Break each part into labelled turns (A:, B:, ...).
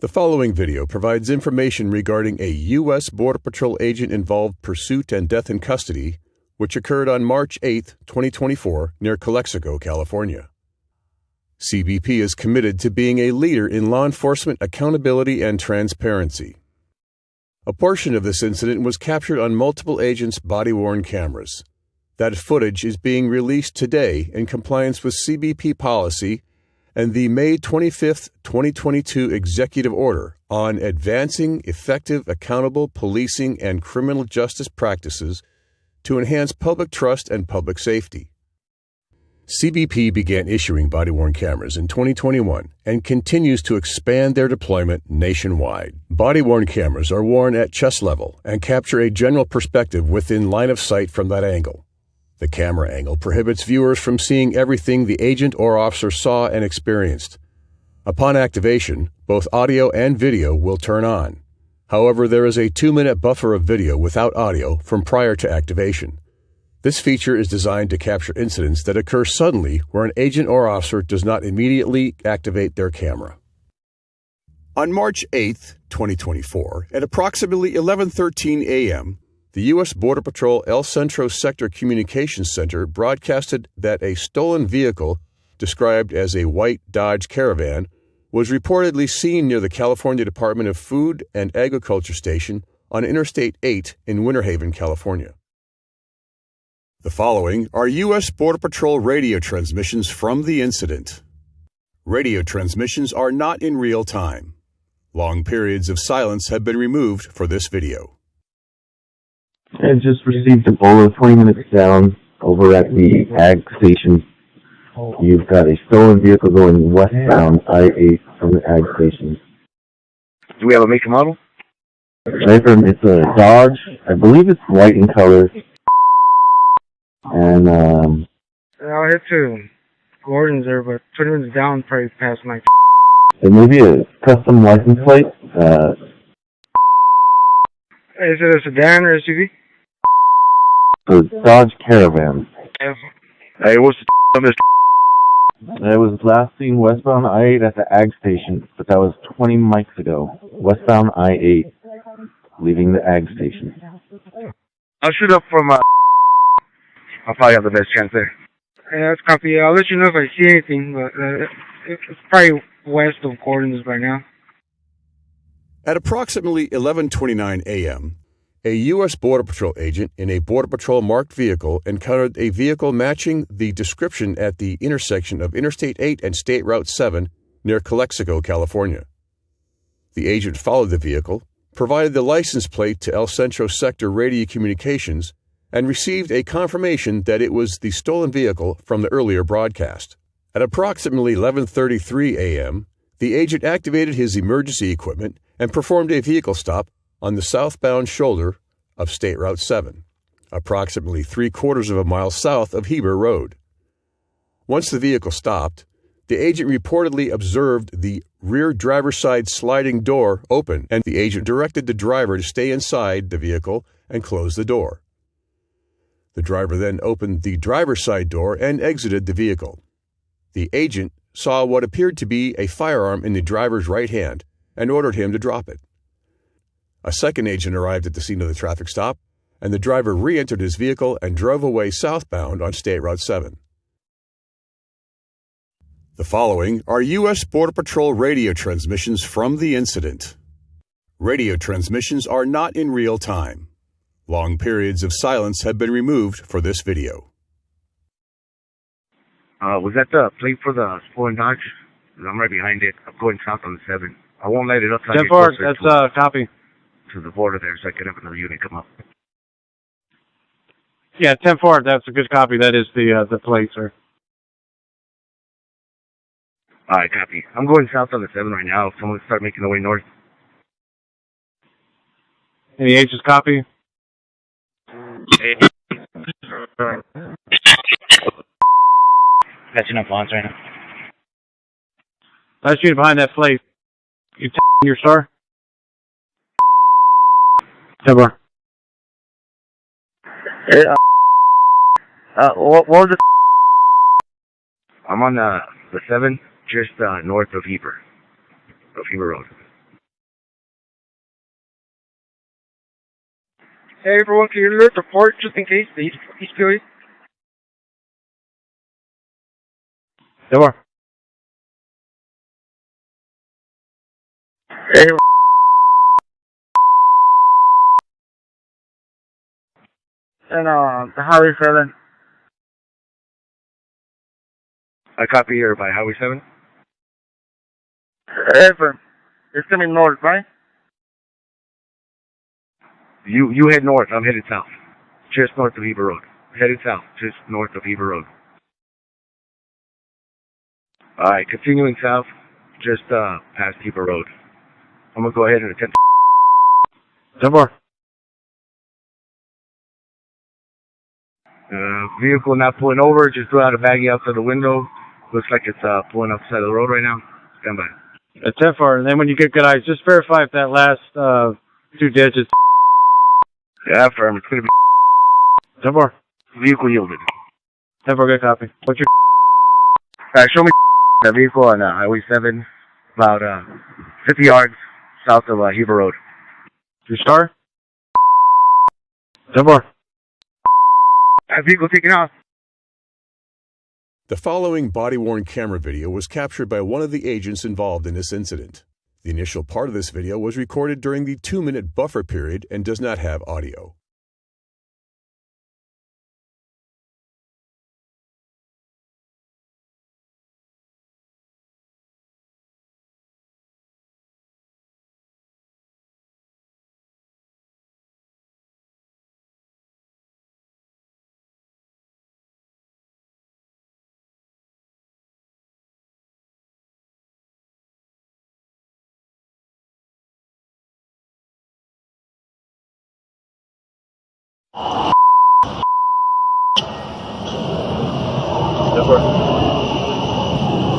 A: The following video provides information regarding a U.S. Border Patrol agent-involved pursuit and death in custody, which occurred on March 8, 2024, near Calexico, California. CBP is committed to being a leader in law enforcement accountability and transparency. A portion of this incident was captured on multiple agents' body-worn cameras. That footage is being released today in compliance with CBP policy and the May 25, 2022 Executive Order on Advancing Effective Accountable Policing and Criminal Justice Practices to Enhance Public Trust and Public Safety. CBP began issuing body-worn cameras in 2021 and continues to expand their deployment nationwide. Body-worn cameras are worn at chest level and capture a general perspective within line of sight from that angle. The camera angle prohibits viewers from seeing everything the agent or officer saw and experienced. Upon activation, both audio and video will turn on. However, there is a 2-minute buffer of video without audio from prior to activation. This feature is designed to capture incidents that occur suddenly where an agent or officer does not immediately activate their camera. On March 8, 2024, at approximately 11:13 a.m., the U.S. Border Patrol El Centro Sector Communications Center broadcasted that a stolen vehicle, described as a white Dodge Caravan, was reportedly seen near the California Department of Food and Agriculture station on Interstate 8 in Winterhaven, California. The following are U.S. Border Patrol radio transmissions from the incident. Radio transmissions are not in real time. Long periods of silence have been removed for this video.
B: I just received a bullet 20 minutes down over at the ag station. You've got a stolen vehicle going westbound I-8 from the ag station.
C: Do we have a make and model?
B: It's a Dodge. I believe it's white in color. And,
D: I'll head to Gordon's there, but 20 minutes down, probably past my...
B: It may be a custom license plate.
D: Is it a sedan or SUV?
B: The Dodge Caravan.
C: Hey, what's the on this?
B: It was last seen westbound I-8 at the ag station, but that was 20 mics ago. Westbound I-8, leaving the ag station.
C: I'll shoot up from, I'll probably have the best chance there.
D: Yeah, that's copy. I'll let you know if I see anything, but it's probably west of Gordon's by now.
A: At approximately 11:29 a.m., a U.S. Border Patrol agent in a Border Patrol marked vehicle encountered a vehicle matching the description at the intersection of Interstate 8 and State Route 7 near Calexico, California. The agent followed the vehicle, provided the license plate to El Centro Sector Radio Communications, and received a confirmation that it was the stolen vehicle from the earlier broadcast. At approximately 11:33 a.m., the agent activated his emergency equipment and performed a vehicle stop on the southbound shoulder of State Route 7, approximately 3/4 of a mile south of Heber Road. Once the vehicle stopped, the agent reportedly observed the rear driver's side sliding door open, and the agent directed the driver to stay inside the vehicle and close the door. The driver then opened the driver's side door and exited the vehicle. The agent saw what appeared to be a firearm in the driver's right hand and ordered him to drop it. A second agent arrived at the scene of the traffic stop, and the driver re-entered his vehicle and drove away southbound on State Route 7. The following are U.S. Border Patrol radio transmissions from the incident. Radio transmissions are not in real time. Long periods of silence have been removed for this video.
C: Was that the plate for the stolen Dodge? I'm right behind it. I'm going south on the 7. I won't light it up.
D: 10-4, that's copy.
C: To the border there, so I can have another unit come up.
D: Yeah, 10-4, that's a good copy. That is the plate, sir.
C: Alright, copy. I'm going south on the 7 right now. If someone start making their way north.
D: Any agents copy?
C: Catching up lawns right now.
D: I see you behind that plate. You your star? 10-4.
C: Hey, what was it? I'm on the 7, just north of Heber Road.
D: Hey, everyone, can you alert the port just in case the East Philly?
C: Come
D: Hey, and the Highway 7.
C: I copy here by Highway 7.
D: FM. It's coming north, right?
C: You head north. I'm headed south. Just north of Heber Road. Headed south. Just north of Heber Road. Alright, continuing south. Just past Heber Road. I'm gonna go ahead and attempt.
D: 10-4.
C: Vehicle not pulling over. Just threw out a baggie outside the window. Looks like it's pulling up the side of the road right now. Stand by.
E: It's 10-4, and then when you get good eyes, just verify if that last 2 digits.
C: Yeah, firm. It's gonna be
E: 10-4.
C: vehicle yielded.
E: 10-4, good copy. What's your...
C: Alright, show me the vehicle on Highway 7, about 50 yards south of Heber Road.
E: Your star? 10-4.
D: That vehicle taking off.
A: The following body-worn camera video was captured by one of the agents involved in this incident. The initial part of this video was recorded during the 2-minute buffer period and does not have audio.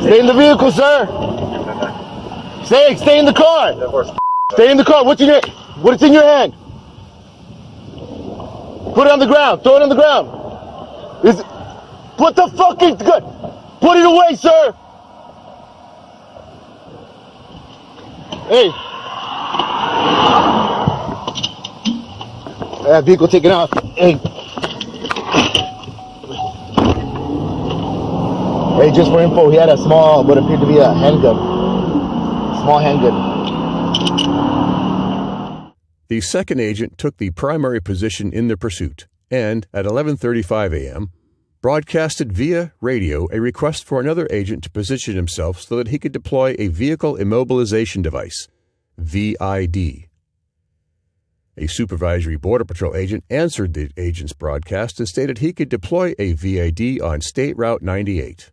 F: Stay in the vehicle, sir. Stay in the car. Stay in the car. What's in your hand? Put it on the ground. Throw it on the ground. What the fuck is good? Put it away, sir. Hey. That vehicle taking off. Hey. Hey, just for info, he had a small, what appeared to be a handgun. Small handgun.
A: The second agent took the primary position in the pursuit and, at 11:35 a.m., broadcasted via radio a request for another agent to position himself so that he could deploy a vehicle immobilization device, VID. A supervisory Border Patrol agent answered the agent's broadcast and stated he could deploy a VID on State Route 98.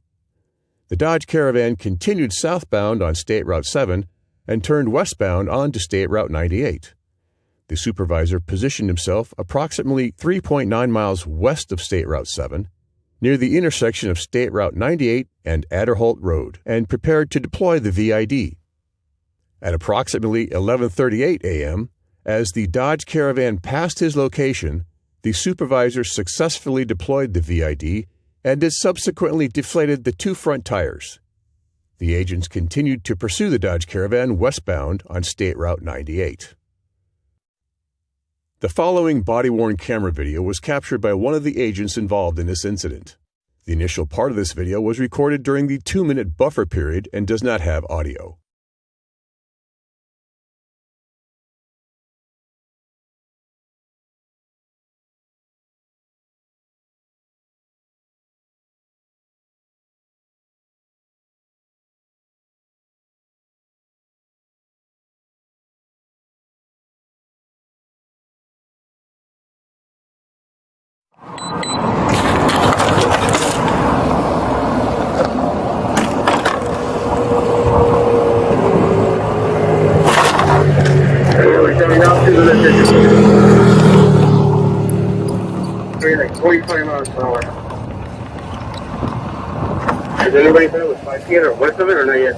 A: The Dodge Caravan continued southbound on State Route 7 and turned westbound onto State Route 98. The supervisor positioned himself approximately 3.9 miles west of State Route 7, near the intersection of State Route 98 and Adderholt Road, and prepared to deploy the VID. At approximately 11:38 a.m., as the Dodge Caravan passed his location, the supervisor successfully deployed the VID and it subsequently deflated the 2 front tires. The agents continued to pursue the Dodge Caravan westbound on State Route 98. The following body-worn camera video was captured by one of the agents involved in this incident. The initial part of this video was recorded during the 2-minute buffer period and does not have audio.
C: Like 45 miles per hour. Has anybody said it was 5 feet or west of it or not yet?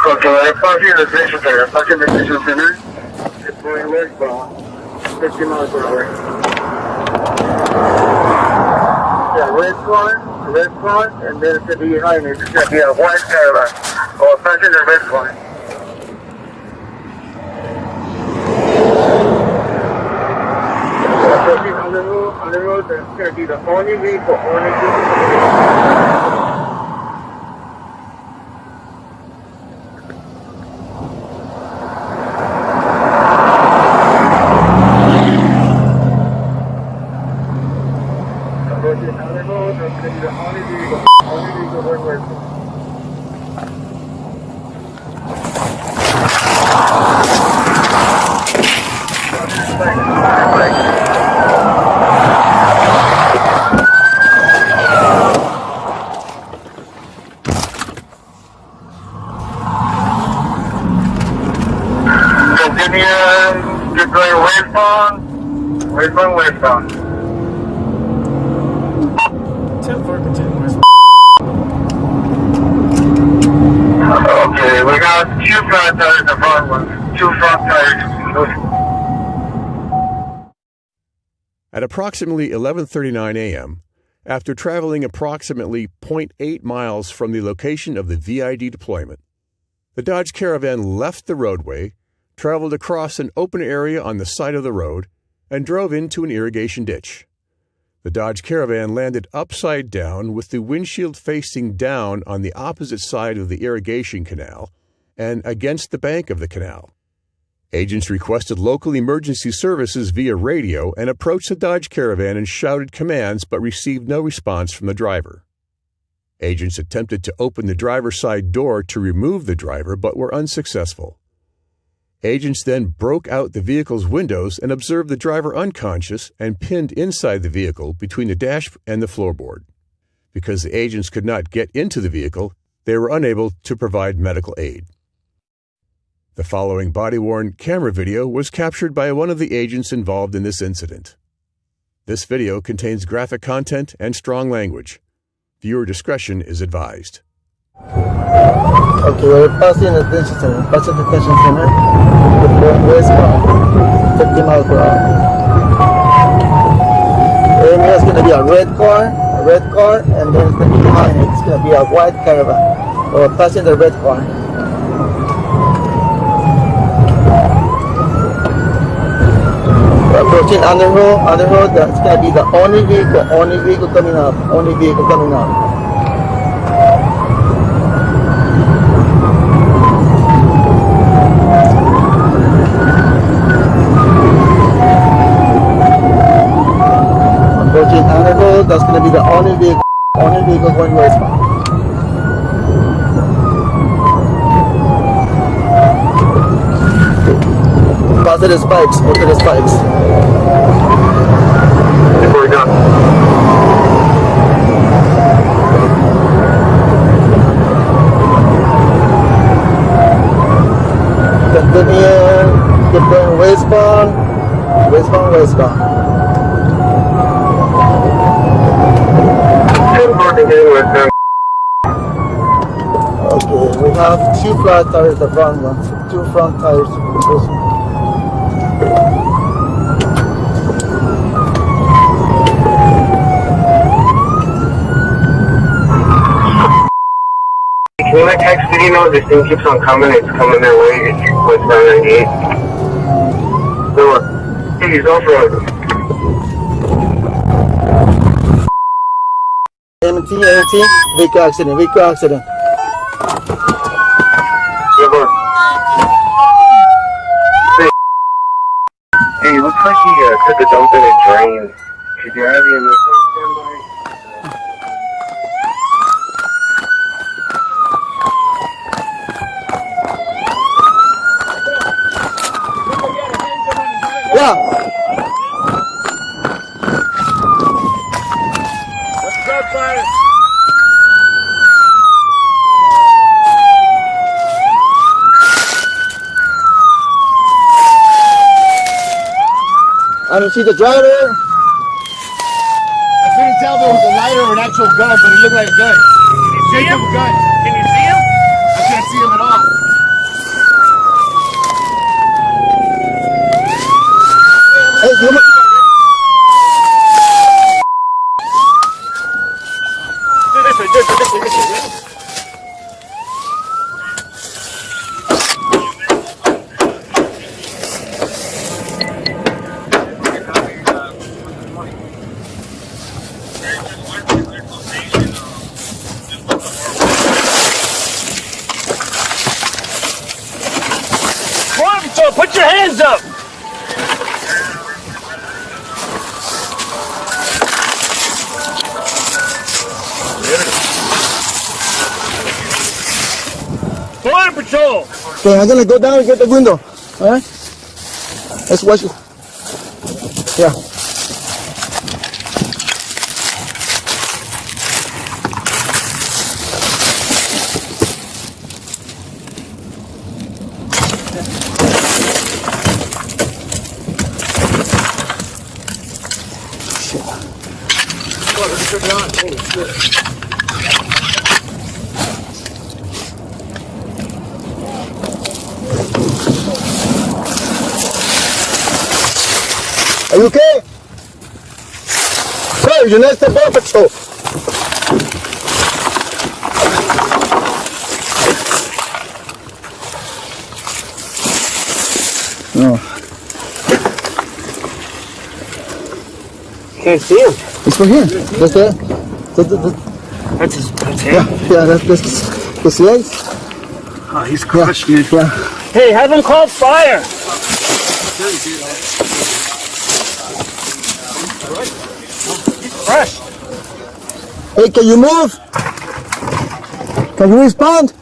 C: Okay, I'm parking in the station center. I'm parking in the station center. It's going westbound, 50 miles per hour. Yeah, red car, and then it's going to be behind it. It's going to be a white Caravan or a passenger red car. On the road, that's going to be the only vehicle, You're going westbound.
E: 10-4 west.
C: Okay, we got two front tires in the front one. Two front tires.
A: At approximately 11:39 a.m., after traveling approximately 0.8 miles from the location of the VID deployment, the Dodge Caravan left the roadway, traveled across an open area on the side of the road, and drove into an irrigation ditch. The Dodge Caravan landed upside down with the windshield facing down on the opposite side of the irrigation canal and against the bank of the canal. Agents requested local emergency services via radio and approached the Dodge Caravan and shouted commands but received no response from the driver. Agents attempted to open the driver's side door to remove the driver but were unsuccessful. Agents then broke out the vehicle's windows and observed the driver unconscious and pinned inside the vehicle between the dash and the floorboard. Because the agents could not get into the vehicle, they were unable to provide medical aid. The following body-worn camera video was captured by one of the agents involved in this incident. This video contains graphic content and strong language. Viewer discretion is advised.
F: Okay, we're passing the detention center. Passing the detention center. We're going westbound, 50 miles per hour. And there's going to be a red car, and then it's going to be behind it. It's going to be a white Caravan. So we're passing the red car. We're approaching Underhill. That's going to be the only vehicle coming up. Approaching Underhill, that's going to be the only vehicle going westbound. Pass the spikes, go to the spikes.
C: We're done.
B: Continue, keep going westbound. Okay, we have two flat tires, the front ones, two front tires.
C: Can you like text me, this thing keeps on coming, it's coming their way, it's westbound 98. So, hey, he's off-road.
B: MT, vehicle accident.
C: Hey, looks like he took a dump in a drain. Could you have him in this thing standby?
B: Yeah.
E: What's up, fire?
B: I don't see the driver.
F: I couldn't tell if it was a lighter or an actual gun, but it looked like a gun. Can you see him? Gun. Can you see him? I can't see him at all.
B: Hey,
G: So put your hands up. Border Patrol.
F: Okay, I'm gonna go down and get the window. All right. Let's watch it. Yeah. Are you okay? Sir, you're next to Border Patrol. No.
G: Can't see him.
F: It's from here. That's the
G: That's his hand.
F: yeah, that's his legs.
G: Oh, he's crushed, dude.
F: Yeah.
G: Hey, have him call fire. Fresh.
F: Hey, can you move? Can you respond?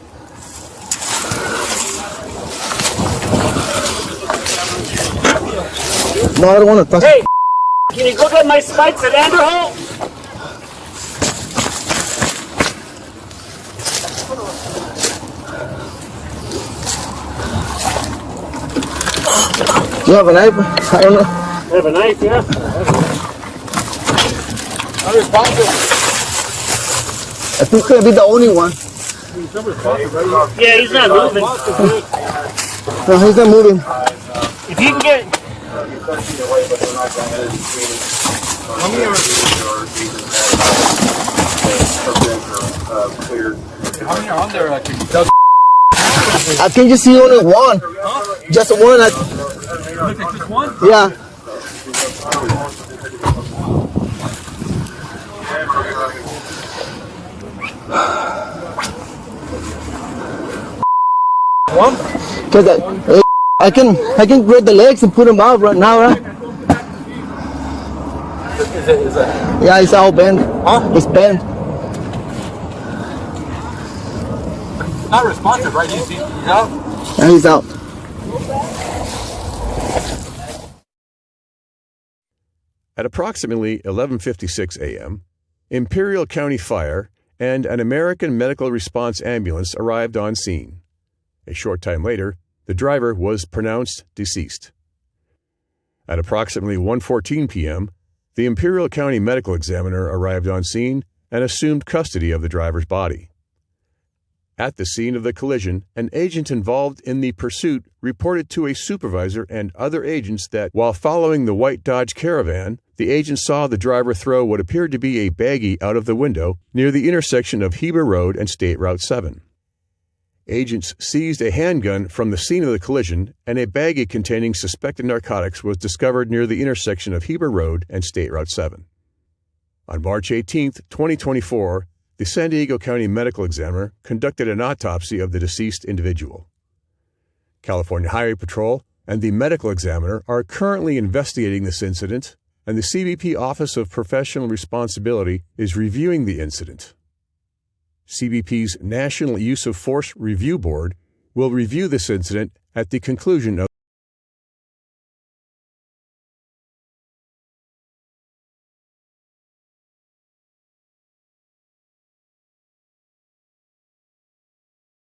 F: No, I don't want to touch.
G: Hey, can you go get my spikes at Anderholt?
F: Do you have a knife? I don't know.
G: I have a knife, yeah.
F: I think he's gonna be the only one.
G: Yeah, he's not moving.
F: No, he's not moving.
G: If you can get...
H: How many are on there?
F: I think you see only one. Just one.
H: Just one?
F: Yeah.
G: One?
F: Cause I can grab the legs and put them out right now, right?
H: Is it?
F: Yeah, it's all bent.
H: Huh?
F: It's bent.
H: Not responsive, right? He's out?
F: Yeah, he's out.
A: At approximately 11:56 a.m., Imperial County Fire and an American Medical Response ambulance arrived on scene. A short time later, the driver was pronounced deceased. At approximately 1:14 p.m., the Imperial County Medical Examiner arrived on scene and assumed custody of the driver's body. At the scene of the collision, an agent involved in the pursuit reported to a supervisor and other agents that while following the white Dodge Caravan, the agent saw the driver throw what appeared to be a baggie out of the window near the intersection of Heber Road and State Route 7. Agents seized a handgun from the scene of the collision, and a baggie containing suspected narcotics was discovered near the intersection of Heber Road and State Route 7. On March 18, 2024, the San Diego County Medical Examiner conducted an autopsy of the deceased individual. California Highway Patrol and the Medical Examiner are currently investigating this incident, and the CBP Office of Professional Responsibility is reviewing the incident. CBP's National Use of Force Review Board will review this incident at the conclusion of